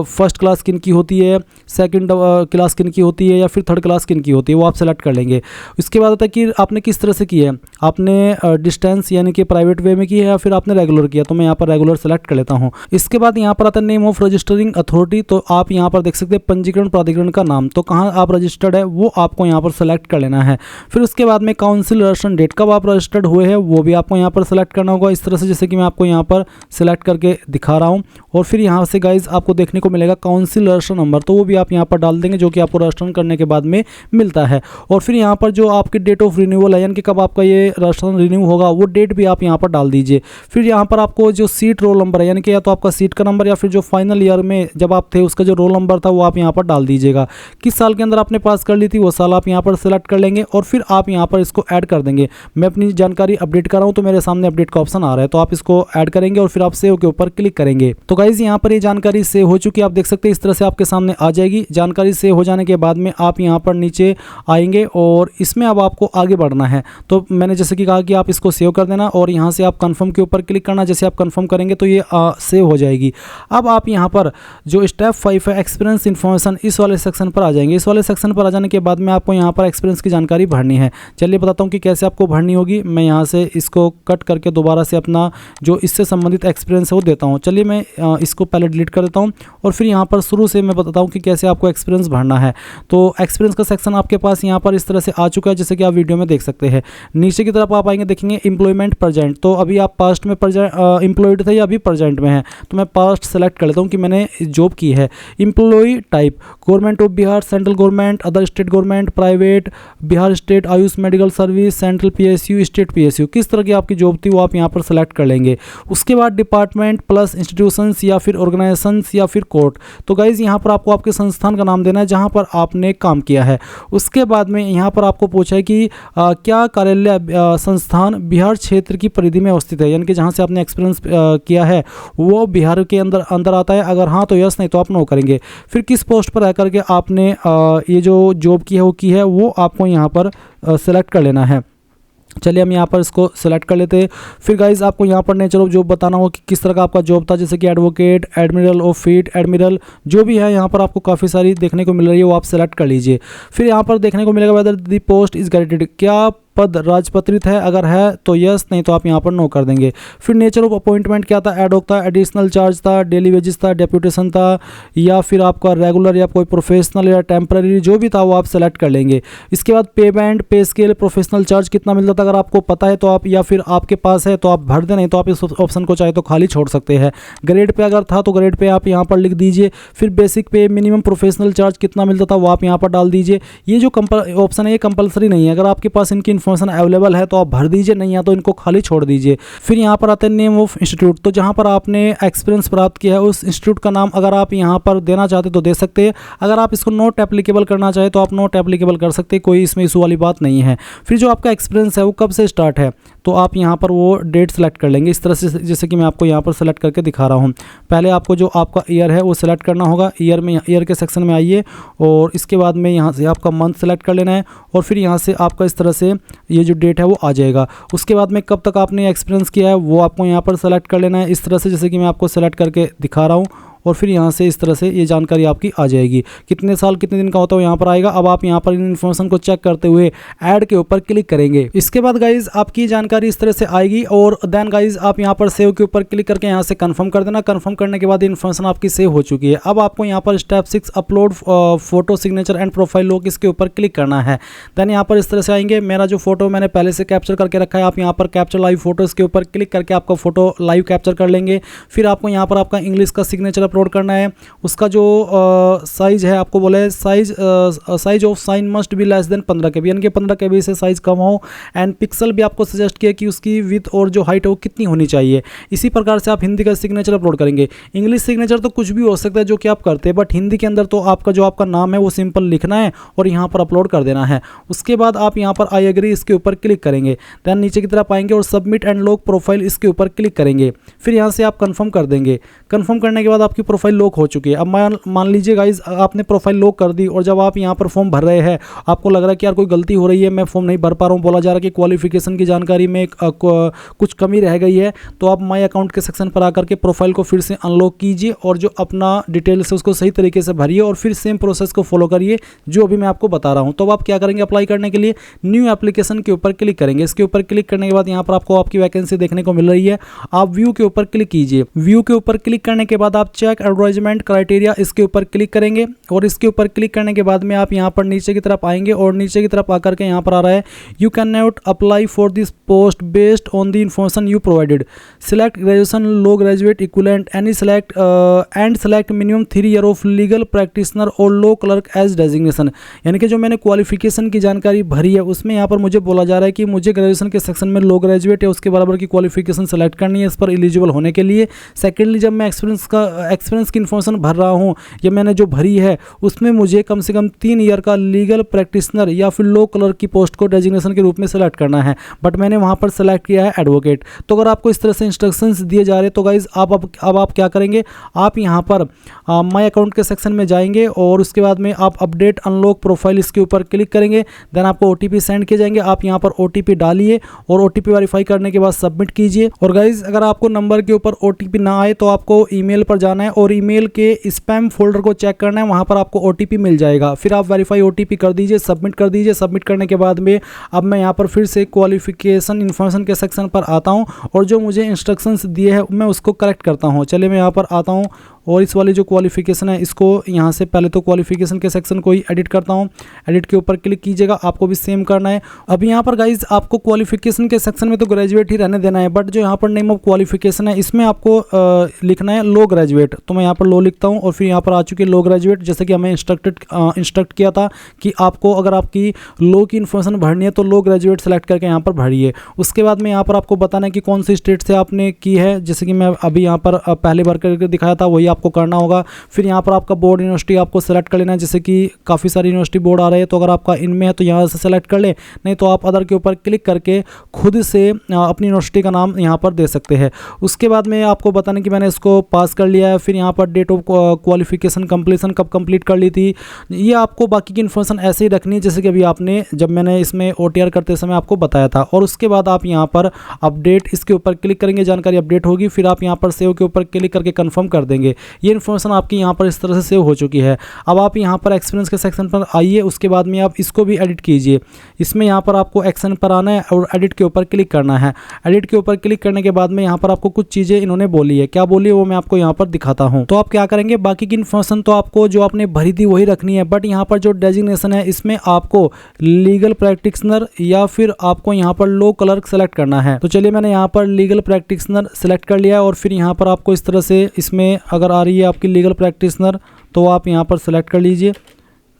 फर्स्ट क्लास किन की होती है, सेकंड क्लास किन की होती है, या फिर थर्ड क्लास किन की होती है, वो आप सेलेक्ट कर लेंगे। इसके बाद आता है कि आपने किस तरह से की है, आपने डिस्टेंस यानी कि प्राइवेट वे में की है या फिर आपने रेगुलर किया, तो मैं यहाँ पर रेगुलर सेलेक्ट कर लेता हूँ। इसके बाद यहाँ पर आता है नेम ऑफ रजिस्टरिंग अथॉरिटी, तो आप यहाँ पर देख सकते हैं पंजीकरण प्राधिकरण का नाम, तो कहाँ आप रजिस्टर्ड है वो आपको यहाँ पर सेलेक्ट कर लेना है। फिर उसके बाद में काउंसिल रजिस्ट्रेशन डेट, कब आप रजिस्टर्ड हुए हैं वो भी आपको यहाँ पर सेलेक्ट करना होगा इस तरह से, जैसे कि मैं आपको यहाँ पर सेलेक्ट करके दिखा रहा हूँ। और फिर यहाँ से गाइज आपको देखने को मिलेगा काउंसिल रजिस्ट्रेशन नंबर, तो वो भी आप यहाँ पर डाल देंगे जो कि आपको रजिस्ट्रेशन करने के बाद में मिलता है। और फिर यहाँ पर जो आपकी डेट ऑफ रिन्यूअल है, यानी कि कब आपका ये रजिस्ट्रेशन रिन्यू होगा, वो डेट भी आप यहाँ पर डाल दीजिए। फिर यहाँ पर आपको जो सीट रोल नंबर है, यानी कि या तो आपका सीट का नंबर या फिर जो फाइनल ईयर में जब आप थे उसका जो रोल नंबर था वो आप यहाँ पर डाल दीजिएगा। किस साल के अंदर आपने पास कर ली थी वो साल आप यहाँ पर सेलेक्ट कर लेंगे, और फिर आप यहाँ पर इसको ऐड कर देंगे। मैं अपनी जानकारी अपडेट कर रहा हूं तो मेरे सामने अपडेट का ऑप्शन आ रहा है, तो आप इसको ऐड करेंगे और फिर आप सेव के ऊपर क्लिक करेंगे। तो गाइज यहाँ पर ये जानकारी सेव हो चुकी है, आप देख सकते हैं इस तरह से आपके सामने आ जाएगी। जानकारी सेव हो जाने के बाद में आप यहाँ पर नीचे आएंगे और इसमें अब आपको आगे बढ़ना है। तो मैंने जैसे कि कहा कि आप इसको सेव कर देना और यहाँ से आप कन्फर्म के ऊपर क्लिक करना। जैसे आप कन्फर्म करेंगे तो ये सेव हो जाएगी। अब आप यहाँ पर जो स्टेप 5 है एक्सपीरियंस इन्फॉर्मेशन, इस वाले सेक्शन पर आ जाएंगे। इस वाले सेक्शन पर आ जाने के बाद में आपको यहाँ पर एक्सपीरियंस की जानकारी भरनी है। चलिए बताता हूँ कि कैसे आपको भरनी होगी। मैं यहाँ से इसको कट करके दोबारा से अपना जो इससे संबंधित एक्सपीरियंस है वो देता हूँ। चलिए मैं इसको पहले डिलीट कर देता हूँ और फिर यहाँ पर शुरू से मैं बताता हूँ कि कैसे आपको एक्सपीरियंस भरना है। तो एक्सपीरियंस का सेक्शन आपके पास यहाँ पर इस तरह से आ चुका है, जैसे कि आप वीडियो में देख सकते हैं। नीचे की तरफ आप आएंगे, देखेंगे एम्प्लॉयमेंट प्रेजेंट, तो अभी आप पास्ट में एम्प्लॉयड थे या अभी प्रेजेंट में है, तो मैं पास्ट सेलेक्ट कर लेता हूँ कि मैंने जॉब की है। Employ type government of Bihar, central government, other state government, private, Bihar state Ayush medical service, central PSU, state PSU, किस तरह की आपकी जॉब थी वो आप यहाँ पर सेलेक्ट कर लेंगे। उसके बाद डिपार्टमेंट प्लस इंस्टीट्यूशंस या फिर ऑर्गेनाइजेशंस या फिर कोर्ट, तो गाइज यहाँ पर आपको आपके संस्थान का नाम देना है जहाँ पर आपने काम किया है। उसके बाद में यहाँ पर आपको पूछा है कि क्या कार्यालय संस्थान बिहार क्षेत्र की परिधि में अवस्थित है, यानी कि जहाँ से आपने एक्सपीरियंस किया है वो बिहार के अंदर आता है। अगर हाँ तो यस, नहीं तो आप नो करेंगे। फिर किस पोस्ट पर आकर के आपने ये जो जॉब की है वो आपको यहाँ पर सेलेक्ट कर लेना है। चलिए हम यहाँ पर इसको सेलेक्ट कर लेते हैं। फिर गाइज आपको यहाँ पर नेचर ऑफ जॉब बताना होगा कि किस तरह का आपका जॉब था, जैसे कि advocate, admiral of feet, admiral, जो भी है यहाँ पर आपको काफ़ी सारी देखने को मिल रही है वो आप सेलेक्ट कर लीजिए। फिर यहाँ पर देखने को मिलेगा वेदर द पोस्ट इज गैरेंटेड, क्या पद राजपत्रित है, अगर है तो यस, नहीं तो आप यहाँ पर नो कर देंगे। फिर नेचर ऑफ अपॉइंटमेंट क्या था, एडहॉक था, एडिशनल चार्ज था, डेली वेजेस था, डेप्यूटेशन था, या फिर आपका रेगुलर या कोई प्रोफेशनल या टेम्पररी, जो भी था वो आप सेलेक्ट कर लेंगे। इसके बाद पे बैंड, पे स्केल, प्रोफेशनल चार्ज कितना मिलता था, अगर आपको पता है तो आप, या फिर आपके पास है तो आप भर दें, नहीं तो आप इस ऑप्शन को चाहे तो खाली छोड़ सकते हैं। ग्रेड पे अगर था तो ग्रेड पे आप यहाँ पर लिख दीजिए। फिर बेसिक पे, मिनिमम प्रोफेशनल चार्ज कितना मिलता था वो आप यहाँ पर डाल दीजिए। ये जो ऑप्शन है ये कंपलसरी नहीं है, अगर आपके पास इनकी इन्फॉर्मेशन अवेलेबल है तो आप भर दीजिए, नहीं है तो इनको खाली छोड़ दीजिए। फिर यहाँ पर आते हैं नेम ऑफ इंस्टीट्यूट, तो जहाँ पर आपने एक्सपीरियंस प्राप्त किया है उस इंस्टीट्यूट का नाम अगर आप यहाँ पर देना चाहते तो दे सकते हैं। अगर आप इसको नॉट एप्लीकेबल करना चाहे तो आप नॉट एप्लीकेबल कर सकते हैं, कोई इसमें इशू वाली बात नहीं है। फिर जो आपका एक्सपीरियंस है वो कब से स्टार्ट है तो आप यहाँ पर वो डेट सेलेक्ट कर लेंगे इस तरह से, जैसे कि मैं आपको यहाँ पर सेलेक्ट करके दिखा रहा हूँ। पहले आपको जो आपका ईयर है वो सेलेक्ट करना होगा। ईयर के सेक्शन में आइए और इसके बाद में यहाँ से आपका मंथ सेलेक्ट कर लेना है और फिर यहाँ से आपका इस तरह से ये जो डेट है वो आ जाएगा। उसके बाद में कब तक आपने एक्सपीरियंस किया है वो आपको यहाँ पर सेलेक्ट कर लेना है इस तरह से, जैसे कि मैं आपको सेलेक्ट करके दिखा रहा हूँ। और फिर यहाँ से इस तरह से ये जानकारी आपकी आ जाएगी। कितने साल कितने दिन का होता है यहाँ पर आएगा। अब आप यहाँ पर इन इन्फॉर्मेशन को चेक करते हुए ऐड के ऊपर क्लिक करेंगे। इसके बाद गाइज आपकी जानकारी इस तरह से आएगी और देन गाइज आप यहाँ पर सेव के ऊपर क्लिक करके यहाँ से कंफर्म कर देना। कंफर्म करने के बाद इन्फॉर्मेशन आपकी सेव हो चुकी है। अब आपको यहाँ पर step 6 upload photo signature and profile log इसके ऊपर क्लिक करना है। देन यहाँ पर इस तरह से आएंगे। मेरा जो फोटो मैंने पहले से कैप्चर करके रखा है, आप यहाँ पर कैप्चर लाइव फोटोज के ऊपर क्लिक करके आपका फोटो लाइव कैप्चर कर लेंगे। फिर आपको यहाँ पर आपका इंग्लिश का सिग्नेचर अपलोड करना है। उसका जो साइज है आपको बोला है size of sine must be less than 15 KB, यानी कि 15 KB से साइज कम हो। एंड पिक्सल भी आपको सजेस्ट किया कि उसकी विड्थ और जो हाइट है वो कितनी होनी चाहिए। इसी प्रकार से आप हिंदी का सिग्नेचर अपलोड करेंगे। इंग्लिश सिग्नेचर तो कुछ भी हो सकता है जो कि आप करते हैं, बट हिंदी के अंदर तो आपका नाम है वो सिंपल लिखना है और यहाँ पर अपलोड कर देना है। उसके बाद आप यहाँ पर आई एग्री इसके ऊपर क्लिक करेंगे। देन नीचे की तरफ आएंगे और सबमिट एंड लॉक प्रोफाइल इसके ऊपर क्लिक करेंगे। फिर यहाँ से आप कंफर्म कर देंगे। कंफर्म करने के बाद आपकी प्रोफाइल लॉक हो चुकी है। अब मान लीजिए गाइज आपने प्रोफाइल लॉक कर दी और जब आप यहाँ पर फॉर्म भर रहे हैं आपको लग रहा है कि यार कोई गलती हो रही है, मैं फॉर्म नहीं भर पा रहा हूँ, बोला जा रहा है कि क्वालिफिकेशन की जानकारी में कुछ कमी रह गई है, तो आप माई अकाउंट के सेक्शन पर आकर के प्रोफाइल को फिर से अनलॉक कीजिए और जो अपना डिटेल्स है उसको सही तरीके से भरिए और फिर सेम प्रोसेस को फॉलो करिए जो अभी मैं आपको बता रहा हूँ। तो अब आप क्या करेंगे, अप्लाई करने के लिए न्यू एप्लीकेशन के ऊपर क्लिक करेंगे। इसके ऊपर क्लिक करने के बाद यहाँ पर आपको आपकी वैकेंसी देखने को मिल रही है। आप व्यू के ऊपर क्लिक कीजिए। व्यू के ऊपर क्लिक करने के बाद आप चेक एडवर्टाइजमेंट क्राइटेरिया इसके ऊपर क्लिक करेंगे और इसके ऊपर क्लिक करने के बाद में आप यहाँ पर नीचे की तरफ आएंगे और नीचे की तरफ आकर के यहाँ पर आ रहा है you can not apply for this post based on the information you provided, select graduation, low graduate equivalent, any select and select minimum 3 year of legal practitioner और लो क्लर्क एज डेजिग्नेशन। यानी कि जो मैंने क्वालिफिकेशन की जानकारी भरी है उसमें यहाँ पर मुझे बोला जा रहा है कि मुझे ग्रेजुएशन के सेक्शन में लो ग्रेजुएट या उसके बराबर की क्वालिफिकेशन सेलेक्ट करनी है इस पर एलिजिबल होने के लिए। सेकेंडली जब मैं एक्सपीरियंस की इन्फॉर्मेशन भर रहा हूँ या मैंने जो भरी है उसमें मुझे कम से कम 3 ईयर का लीगल प्रैक्टिशनर या फिर लो क्लर्क की पोस्ट को डेजिग्नेशन के रूप में सेलेक्ट करना है, बट मैंने वहाँ पर सेलेक्ट किया है एडवोकेट। तो अगर आपको इस तरह से इंस्ट्रक्शंस दिए जा रहे हैं तो गाइज अब आप क्या करेंगे, आप यहाँ पर माई अकाउंट के सेक्शन में जाएंगे और उसके बाद में आप अपडेट अनलॉक प्रोफाइल इसके ऊपर क्लिक करेंगे। देन आपको OTP सेंड किए जाएंगे। आप यहाँ पर OTP डालिए और OTP वेरीफाई करने के बाद सबमिट कीजिए। और गाइज अगर आपको नंबर के ऊपर OTP ना आए तो आपको ईमेल पर जाना है और ईमेल के स्पैम फोल्डर को चेक करना है, वहाँ पर आपको OTP मिल जाएगा। फिर आप वेरीफाई OTP कर दीजिए, सबमिट कर दीजिए। सबमिट करने के बाद में अब मैं यहाँ पर फिर से क्वालिफिकेशन इन्फॉर्मेशन के सेक्शन पर आता हूँ और जो मुझे इंस्ट्रक्शंस दिए हैं मैं उसको करेक्ट करता हूँ। चलिए मैं यहाँ पर आता हूँ और इस वाली जो क्वालिफिकेशन है इसको यहाँ से पहले तो क्वालिफिकेशन के सेक्शन को ही एडिट करता हूँ। एडिट के ऊपर क्लिक कीजिएगा, आपको भी सेम करना है। अब यहाँ पर गाइज आपको क्वालिफिकेशन के सेक्शन में तो ग्रेजुएट ही रहने देना है, बट जो यहाँ पर नेम ऑफ क्वालिफिकेशन है इसमें आपको लिखना है लो ग्रेजुएट। तो मैं यहाँ पर लो लिखता हूँ और फिर यहाँ पर आ चुकी है लो ग्रेजुएट। जैसे कि हमें इंस्ट्रक्ट किया था कि आपको अगर आपकी लो की इन्फॉर्मेशन भरनी है तो लो ग्रेजुएट सेलेक्ट करके यहाँ पर भरिए। उसके बाद में यहाँ पर आपको बताना है कि कौन सी स्टेट से आपने की है। जैसे कि मैं अभी यहाँ पर पहले बार करके दिखाया था वही आपको करना होगा। फिर यहाँ पर आपका बोर्ड यूनिवर्सिटी आपको सेलेक्ट कर लेना है। जैसे कि काफ़ी सारी यूनिवर्सिटी बोर्ड आ रहे हैं तो अगर आपका इनमें है तो यहाँ से सेलेक्ट कर ले, नहीं तो आप अदर के ऊपर क्लिक करके खुद से अपनी यूनिवर्सिटी का नाम यहाँ पर दे सकते हैं। उसके बाद में आपको बताना कि मैंने इसको पास कर लिया है। फिर यहाँ पर डेट ऑफ क्वालिफिकेशन कंप्लीशन कब कंप्लीट कर ली थी, ये आपको बाकी की इन्फॉर्मेशन ऐसे ही रखनी है जैसे कि अभी आपने जब मैंने इसमें OTR करते समय आपको बताया था। और उसके बाद आप यहाँ पर अपडेट इसके ऊपर क्लिक करेंगे, जानकारी अपडेट होगी। फिर आप यहाँ पर सेव के ऊपर क्लिक करके कंफर्म कर देंगे। ये इन्फॉर्मेशन आपकी यहाँ पर इस तरह से सेव हो चुकी है। अब आप यहाँ पर एक्सपीरियंस के सेक्शन पर आइए, उसके बाद में आप इसको भी एडिट कीजिए। इसमें यहाँ पर आपको एक्शन पर आना है और एडिट के ऊपर क्लिक करना है। एडिट के ऊपर क्लिक करने के बाद में यहाँ पर आपको कुछ चीज़ें इन्होंने बोली है, क्या बोली है वो मैं आपको यहाँ पर दिखाता हूँ। तो आप क्या करेंगे, बाकी की इन्फॉर्मेशन तो आपको जो आपने भरी थी वही रखनी है, बट यहाँ पर जो डेजिग्नेशन है इसमें आपको लीगल प्रैक्टिशनर या फिर आपको यहाँ पर लो क्लर्क सेलेक्ट करना है। तो चलिए मैंने यहाँ पर लीगल प्रैक्टिशनर सेलेक्ट कर लिया और फिर यहाँ पर आपको इस तरह से इसमें अगर आ रही है आपकी लीगल प्रैक्टिशनर तो आप यहाँ पर सेलेक्ट कर लीजिए।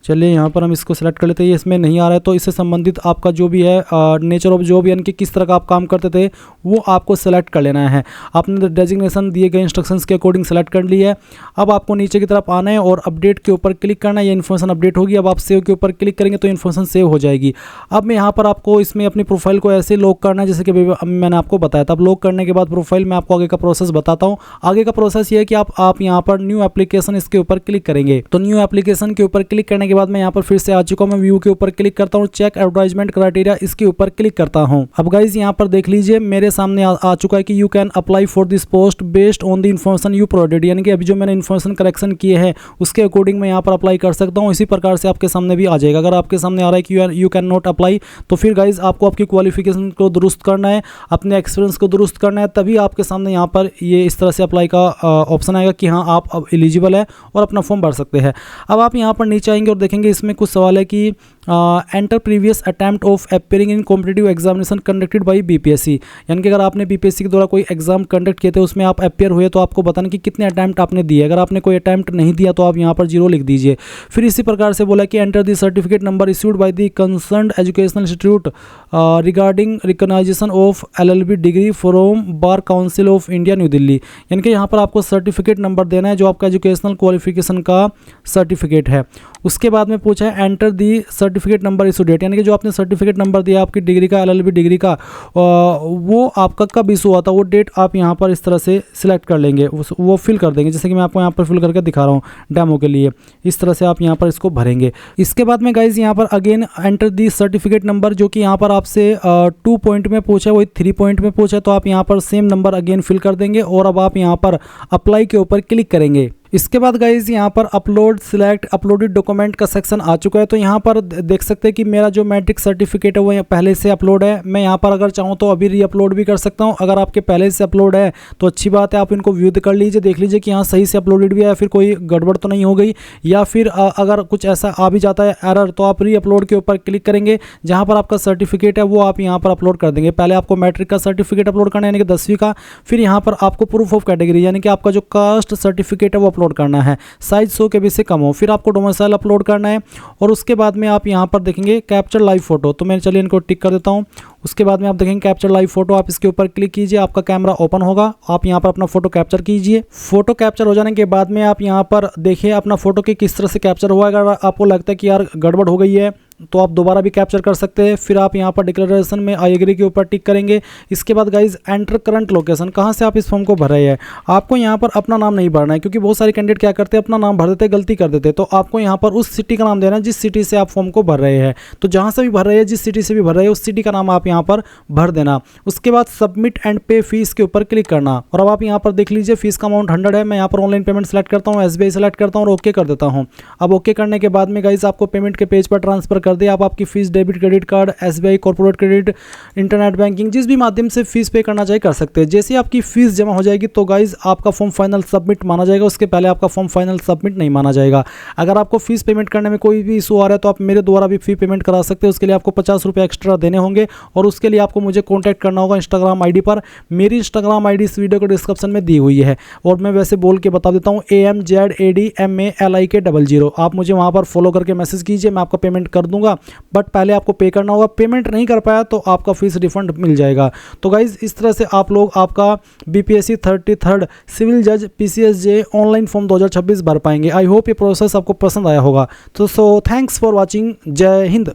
चलिए यहाँ पर हम इसको सेलेक्ट कर लेते हैं। ये इसमें नहीं आ रहा है तो इससे संबंधित आपका जो भी है नेचर ऑफ जॉब यानी कि किस तरह का आप काम करते थे वो आपको सेलेक्ट कर लेना है। आपने डेजिग्नेशन दिए गए इंस्ट्रक्शंस के अकॉर्डिंग सेलेक्ट कर लिया है। अब आपको नीचे की तरफ आना है और अपडेट के ऊपर क्लिक करना है। ये इन्फॉर्मेशन अपडेट होगी। अब आप सेव के ऊपर क्लिक करेंगे तो इन्फॉर्मेशन सेव हो जाएगी। अब मैं यहाँ पर आपको इसमें अपनी प्रोफाइल को ऐसे लॉक करना है जैसे कि मैंने आपको बताया था। अब लॉक करने के बाद प्रोफाइल में आपको आगे का प्रोसेस बताता हूँ। आगे का प्रोसेस ये है कि आप यहाँ पर न्यू एप्लीकेशन इसके ऊपर क्लिक करेंगे। तो न्यू एप्लीकेशन के ऊपर क्लिक करने के बाद मैं यहाँ पर फिर से आ चुका हूँ, मैं व्यू के ऊपर क्लिक करता हूँ, चेक एडवर्टाइजमेंट क्राइटेरिया इसके ऊपर क्लिक करता हूँ। अब गाइज यहाँ पर देख लीजिए मेरे सामने आ चुका है कि you can apply for this post based on the information you provided, यानी कि अभी जो मैंने इन्फॉर्मेशन करेक्शन किए हैं उसके अकॉर्डिंग मैं यहाँ पर अप्लाई कर सकता हूँ। इसी प्रकार से आपके सामने भी आ जाएगा। अगर आपके सामने आ रहा है कि यू कैन नॉट अप्लाई, तो फिर गाइज आपको आपकी क्वालिफिकेशन को दुरुस्त करना है, अपने एक्सपीरियंस को दुरुस्त करना है, तभी आपके सामने यहाँ पर ये इस तरह से अप्लाई का ऑप्शन आएगा कि हाँ आप अब एलिजिबल है और अपना फॉर्म भर सकते हैं। अब आप यहाँ पर नीचे आएंगे और देखेंगे इसमें कुछ सवाल है कि enter previous attempt of appearing in competitive examination conducted by BPSC, यानी कि अगर आपने बीपीएससी के द्वारा कोई एग्जाम कंडक्ट किए थे उसमें आप अपेयर हुए तो आपको बताना कि कितने अटैम्प्ट आपने दिए। अगर आपने कोई अटैम्प्ट नहीं दिया तो आप यहाँ पर 0 लिख दीजिए। फिर इसी प्रकार से बोला कि enter the certificate number issued by the concerned educational institute regarding recognition of LLB degree from bar council of India New Delhi, यानी कि यहाँ पर आपको सर्टिफिकेट नंबर देना है जो आपका एजुकेशनल क्वालिफिकेशन का सर्टिफिकेट है। उसके बाद में पूछा है enter the certificate number issue date, यानी कि जो आपने सर्टिफिकेट नंबर दिया आपकी डिग्री का LLB डिग्री का वो आपका कब इशू हुआ था वो डेट आप यहाँ पर इस तरह से सिलेक्ट कर लेंगे, वो फिल कर देंगे। जैसे कि मैं आपको यहाँ पर फिल करके दिखा रहा हूँ डेमो के लिए, इस तरह से आप यहाँ पर इसको भरेंगे। इसके बाद में गाइज यहाँ पर again enter the certificate number, जो कि यहाँ पर आपसे 2 पॉइंट में पूछा है वही 3 पॉइंट में पूछा है, तो आप यहाँ पर सेम नंबर अगेन फिल कर देंगे और अब आप यहाँ पर अप्लाई के ऊपर क्लिक करेंगे। इसके बाद गाइज यहाँ पर अपलोड सिलेक्ट अपलोडेड डॉक्यूमेंट का सेक्शन आ चुका है। तो यहाँ पर देख सकते हैं कि मेरा जो मैट्रिक सर्टिफिकेट है वो पहले से अपलोड है। मैं यहाँ पर अगर चाहूँ तो अभी री अपलोड भी कर सकता हूँ। अगर आपके पहले से अपलोड है तो अच्छी बात है, आप इनको व्यू कर लीजिए, देख लीजिए कि यहाँ सही से अपलोडेड भी है, फिर कोई गड़बड़ तो नहीं हो गई, या फिर अगर कुछ ऐसा आ भी जाता है एरर तो आप री अपलोड के ऊपर क्लिक करेंगे। जहाँ पर आपका सर्टिफिकेट है वो आप यहाँ पर अपलोड कर देंगे। पहले आपको मैट्रिक का सर्टिफिकेट अपलोड करना है यानी कि 10वीं का, फिर यहाँ पर आपको प्रूफ ऑफ कैटेगरी यानी कि आपका जो कास्ट सर्टिफिकेट है वो अपलोड करना है, साइज 100 KB से कम हो, फिर आपको डोमिसाइल अपलोड करना है और उसके बाद में आप यहाँ पर देखेंगे कैप्चर लाइव फोटो, तो मैं चलिए इनको टिक कर देता हूँ। उसके बाद में आप देखेंगे कैप्चर लाइव फोटो, आप इसके ऊपर क्लिक कीजिए, आपका कैमरा ओपन होगा, आप यहाँ पर अपना फोटो कैप्चर कीजिए। फोटो कैप्चर हो जाने के बाद में आप यहाँ पर देखिए अपना फोटो की किस तरह से कैप्चर हुआ। अगर आपको लगता है कि यार गड़बड़ हो गई है तो आप दोबारा भी कैप्चर कर सकते हैं। फिर आप यहाँ पर डिक्लेरेशन में आई एग्री के ऊपर टिक करेंगे। इसके बाद गाइज एंटर करंट लोकेशन, कहाँ से आप इस फॉर्म को भर रहे हैं। आपको यहाँ पर अपना नाम नहीं भरना है, क्योंकि बहुत सारे कैंडिडेट क्या करते हैं अपना नाम भर देते, गलती कर देते। तो आपको यहाँ पर उस सिटी का नाम देना है जिस सिटी से आप फॉर्म को भर रहे हैं। तो जहाँ से भी भर रहे हैं, जिस सिटी से भी भर रहे हैं, उस सिटी का नाम आप यहाँ पर भर देना। उसके बाद सबमिट एंड पे फीस के ऊपर क्लिक करना। और अब आप यहाँ पर देख लीजिए फीस का अमाउंट 100 है। मैं यहाँ पर ऑनलाइन पेमेंट सेलेक्ट करता हूँ, SBI सेलेक्ट करता हूँ और ओके कर देता हूँ। अब ओके करने के बाद में गाइज आपको पेमेंट के पेज पर ट्रांसफर कर दे। आप आपकी fees debit credit card, SBI corporate credit, internet banking, जिस भी माध्यम से फीस पे करना चाहे कर सकते हैं। जैसे आपकी फीस जमा हो जाएगी तो गाइज आपका फॉर्म फाइनल सबमिट माना जाएगा, उसके पहले आपका फॉर्म फाइनल सबमिट नहीं माना जाएगा। अगर आपको फीस पेमेंट करने में कोई भी इशू आ रहा है तो आप मेरे द्वारा भी फी पेमेंट करा सकते हैं। उसके लिए आपको 50 रुपये एक्स्ट्रा देने होंगे और उसके लिए आपको मुझे कॉन्टैक्ट करना होगा इंस्टाग्राम ID पर। मेरी इंस्टाग्राम ID इस वीडियो को डिस्क्रिप्शन में दी हुई है और मैं वैसे बोल के बता देता हूँ AMZADMALIK00। आप मुझे वहाँ पर फॉलो करके मैसेज कीजिए, मैं आपका पेमेंट कर दूंगा, बट पहले आपको पे करना होगा। पेमेंट नहीं कर पाया तो आपका फीस रिफंड मिल जाएगा। तो गाइज इस तरह से आप लोग आपका BPSC 33rd सिविल जज PCSJ ऑनलाइन फॉर्म 2026 भर पाएंगे। आई होप ये प्रोसेस आपको पसंद आया होगा। तो थैंक्स फॉर वॉचिंग। जय हिंद।